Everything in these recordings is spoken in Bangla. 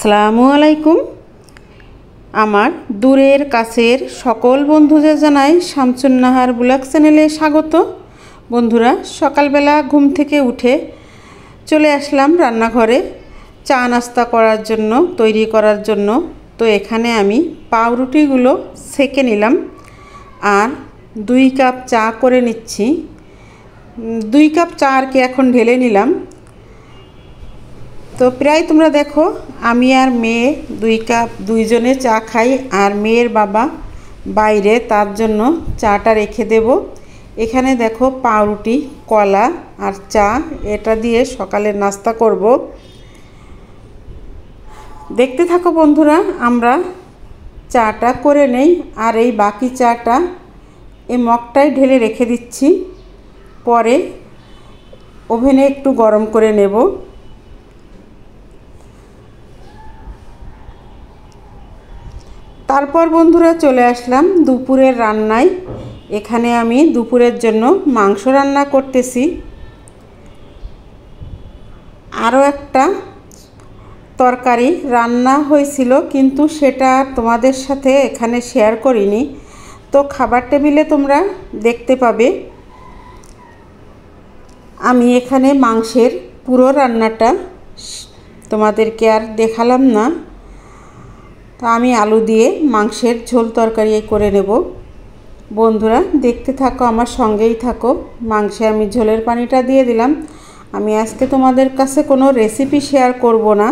আসসালামু আলাইকুম। আমার দূরের কাছের সকল বন্ধুদের জানাই শামসুন নাহার ব্লগ চ্যানেলে স্বাগত। বন্ধুরা, সকালবেলা ঘুম থেকে উঠে চলে আসলাম রান্নাঘরে চা নাস্তা করার জন্য, তৈরি করার জন্য। তো এখানে আমি পাউরুটিগুলো সেঁকে নিলাম আর 2 কাপ চা করে নিচ্ছি। 2 কাপ চা আর কি এখন ঢেলে নিলাম। তো প্রায় তোমরা দেখো আমি আর মেয়ে 2 কাপ দুইজনে চা খাই, আর মেয়ের বাবা বাইরে, তার জন্য চাটা রেখে দেব। এখানে দেখো পাউরুটি, কলা আর চা, এটা দিয়ে সকালের নাস্তা করব। দেখতে থাকো বন্ধুরা, আমরা চাটা করে নেই। আর এই বাকি চাটা এই মগটায় ঢেলে রেখে দিচ্ছি, পরে ওভেনে একটু গরম করে নেব। তারপর বন্ধুরা চলে আসলাম দুপুরের রান্নায়। এখানে আমি দুপুরের জন্য মাংস রান্না করতেছি। আরও একটা তরকারি রান্না হয়েছিল, কিন্তু সেটা তোমাদের সাথে এখানে শেয়ার করিনি। তো খাবার টেবিলে তোমরা দেখতে পাবে। আমি এখানে মাংসের পুরো রান্নাটা তোমাদেরকে আর দেখালাম না। তো আমি আলু দিয়ে মাংসের ঝোল তরকারি করে নেব। বন্ধুরা দেখতে থাকো, আমার সঙ্গেই থাকো। মাংসে আমি ঝোলের পানিটা দিয়ে দিলাম। আমি আজকে তোমাদের কাছে কোনো রেসিপি শেয়ার করব না।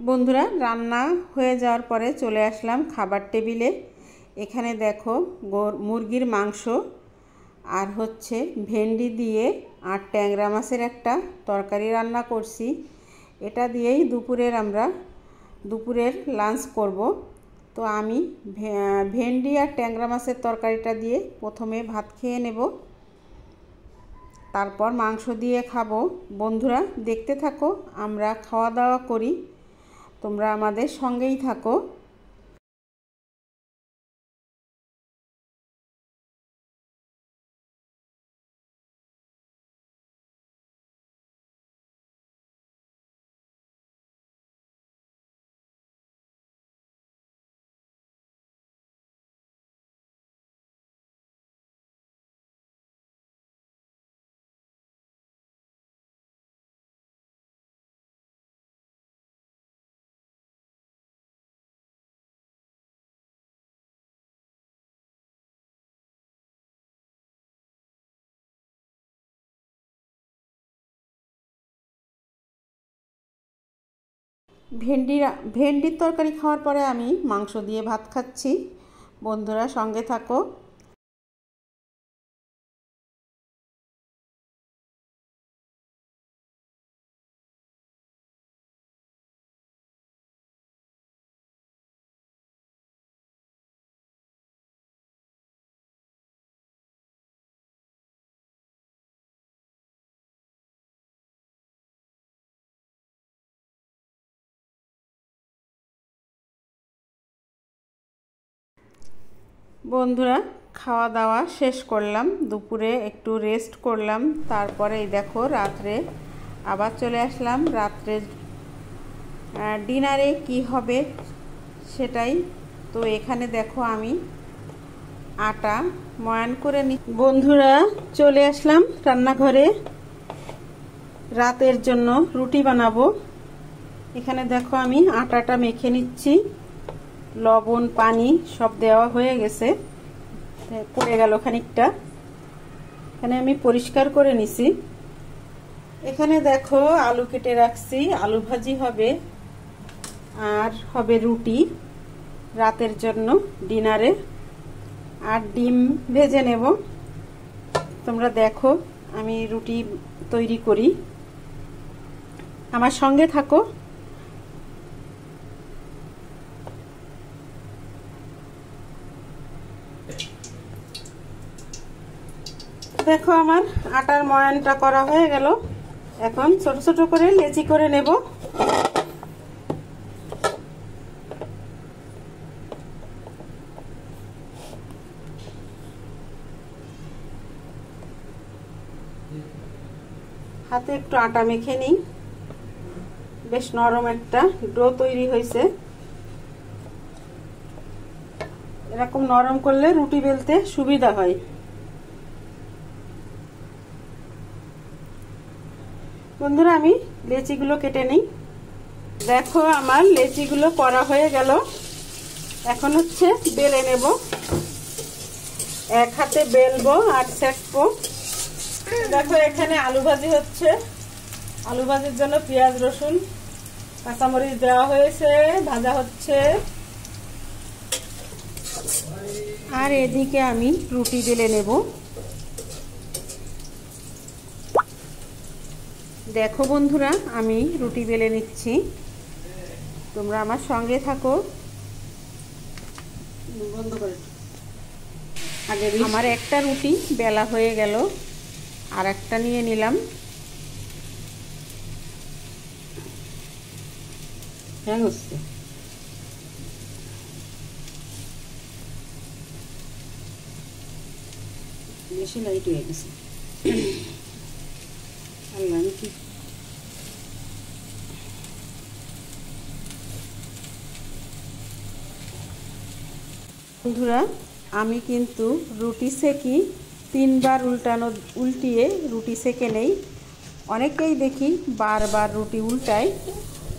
বন্ধুরা, রান্না হয়ে যাওয়ার পরে চলে আসলাম খাবার টেবিলে। এখানে দেখো মুরগির মাংস আর হচ্ছে ভেন্ডি দিয়ে আর ট্যাংরা মাছের একটা তরকারি রান্না করছি। এটা দিয়েই দুপুরের লাঞ্চ করব। তো আমি ভেন্ডি আর ট্যাংরা মাছের তরকারিটা দিয়ে প্রথমে ভাত খেয়ে নেব, তারপর মাংস দিয়ে খাবো। বন্ধুরা দেখতে থাকো, আমরা খাওয়া দাওয়া করি, তোমরা আমাদের সঙ্গেই থাকো। ভেন্ডির তরকারি খাওয়ার পরে আমি মাংস দিয়ে ভাত খাচ্ছি। বন্ধুরা সঙ্গে থাকো। বন্ধুরা খাওয়া দাওয়া শেষ করলাম, দুপুরে একটু রেস্ট করলাম। তারপরে এই দেখো রাত্রে আবার চলে আসলাম। রাত্রে ডিনারে কি হবে সেটাই। তো এখানে দেখো আমি আটা ময়ান করে নি। বন্ধুরা চলে আসলাম রান্নাঘরে রাতের জন্য রুটি বানাবো। এখানে দেখো আমি আটাটা মেখে নিচ্ছি। লবণ পানি সব দেওয়া হয়ে গেছে, পড়ে গেল খানিকটা, এখানে আমি পরিষ্কার করে নিছি। এখানে দেখো আলু কেটে রাখছি, আলু ভাজি হবে আর হবে রুটি রাতের জন্য ডিনারে, আর ডিম ভেজে নেব। তোমরা দেখো আমি রুটি তৈরি করি, আমার সঙ্গে থাকো। দেখো আমার আটার ময়ানটা করা হয়ে গেল। এখন ছোট ছোট করে লেচি করে নেব। হাতে একটু আটা মেখে নিই। বেশ নরম একটা ডো তৈরি হয়েছে। এরকম নরম করলে রুটি বেলতে সুবিধা হয়। বন্ধুরা, আমি লেচিগুলো কেটে নিই। দেখো আমার লেচিগুলো করা হয়ে গেল। এখন হচ্ছে বেলে নেব। এক হাতে বেলবো আর সেঁকবো। দেখো এখানে আলু ভাজি হচ্ছে। আলু ভাজির জন্য পেঁয়াজ রসুন কাঁচামরিচ দেওয়া হয়েছে, ভাজা হচ্ছে। আর এদিকে আমি রুটি বেলে নেব। দেখো বন্ধুরা, আমি রুটি বেলে নিচ্ছি, তোমরা আমার সঙ্গে থাকো। বন্ধ করে আগে আমার একটা রুটি বেলা হয়ে গেল, আর একটা নিয়ে নিলাম। হ্যাঁ হচ্ছে বেশি লাইট হয়ে গেছে। আল্লাহ, আমি কি বন্ধুরা, আমি কিন্তু রুটি সেকি 3 বার উল্টিয়ে রুটি সেকে নেই। অনেকেই দেখি বারবার রুটি উল্টায়,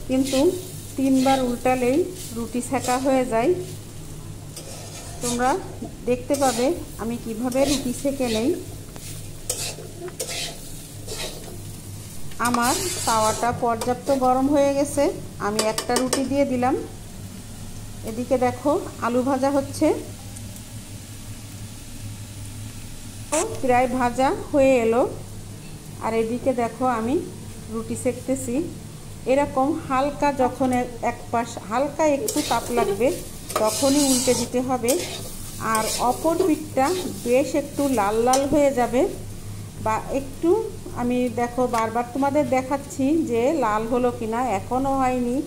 কিন্তু 3 বার উল্টালেই রুটি সেকা হয়ে যায়। তোমরা দেখতে পাবে আমি কিভাবে রুটি সেকে নেই। আমার তাওয়াটা পর্যাপ্ত গরম হয়ে গেছে। আমি একটা রুটি দিয়ে দিলাম। এদিকে দেখো আলু ভাজা হচ্ছে। প্রায় ভাজা হয়ে এলো। আর এদিকে দেখো আমি রুটি সেকতেছি। এরকম হালকা যখন এক পাশ হালকা একটু তাপ লাগবে তখনই উল্টে দিতে হবে। আর অপর পিঠটা বেশ একটু লাল লাল হয়ে যাবে, বা একটু আমি দেখো বারবার তোমাদের দেখাচ্ছি যে লাল হলো কিনা, এখনও হয়নি।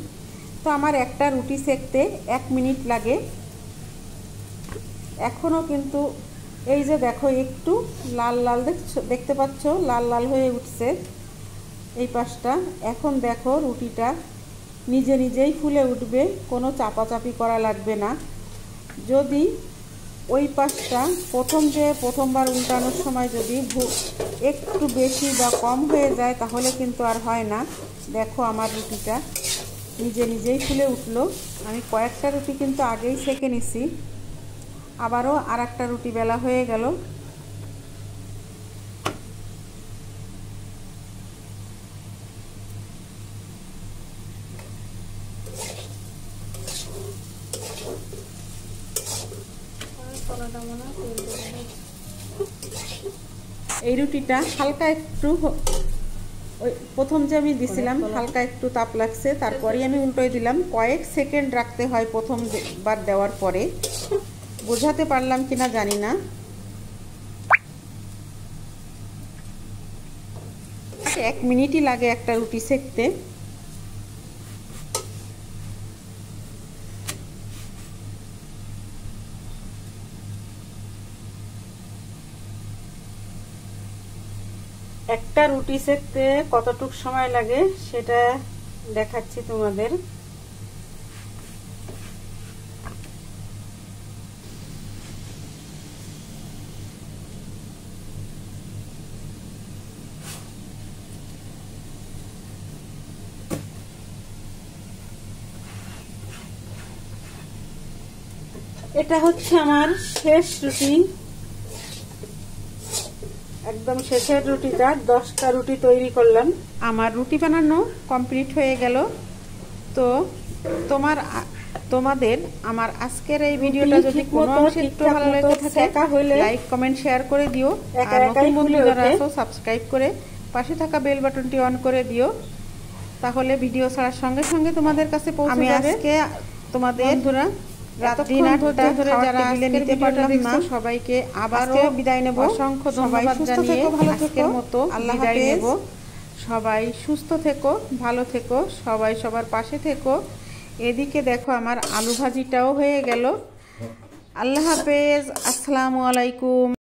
তো আমার একটা রুটি সেকতে 1 মিনিট লাগে। এখনও কিন্তু এই যে দেখো একটু লাল লাল দেখতে পাচ্ছ, লাল লাল হয়ে উঠছে এই পাশটা। এখন দেখো রুটিটা নিজে নিজেই ফুলে উঠবে, কোনো চাপাচাপি করা লাগবে না। যদি ওই পাশটা প্রথমবার উল্টানোর সময় যদি একটু বেশি বা কম হয়ে যায় তাহলে কিন্তু আর হয় না। দেখো আমার রুটিটা নিজে নিজেই ফুলে উঠলো। আমি কয়েকটা রুটি কিন্তু আগেই সেকে নিছি। আবারও আর একটা রুটি বেলা হয়ে গেল। এই রুটিটা হালকা একটু ওই প্রথম যে আমি দিছিলাম হালকা একটু তাপ লাগছে, তারপরেই আমি উল্টোই দিলাম। কয়েক সেকেন্ড রাখতে হয় প্রথমবার দেওয়ার পরে। বোঝাতে পারলাম কিনা জানি না। এক মিনিটই লাগে একটা রুটি সেকতে। একটা রুটি সেকতে কতটুকু সময় লাগে সেটা দেখাচ্ছি তোমাদের। এটা হচ্ছে আমার শেষ রুটি, একদম শেষের রুটিটা। 10টা রুটি তৈরি করলাম। আমার রুটি বানানো কমপ্লিট হয়ে গেল। তো তোমাদের আমার আজকের এই ভিডিওটা যদি কোনো অংশে একটু ভালো লাগে থাকে লাইক কমেন্ট শেয়ার করে দিও। আর নতুন বন্ধু যারা আছো সাবস্ক্রাইব করে পাশে থাকা বেল বাটনটি অন করে দিও, তাহলে ভিডিও ছাড়ার সঙ্গে সঙ্গে তোমাদের কাছে পৌঁছে যাবে। আজকে তোমাদের বন্ধুরা সবাইকে আবারও বিদায় নেব। অসংখ্য ধন্যবাদ জানিয়ে আজকের মতো বিদায় নেব। সবাই সুস্থ থেকো, ভালো থেকো, সবাই সবার পাশে থেকো। এদিকে দেখো আমার আলু ভাজিটাও হয়ে গেল। আল্লাহ হাফেজ, আসসালামু আলাইকুম।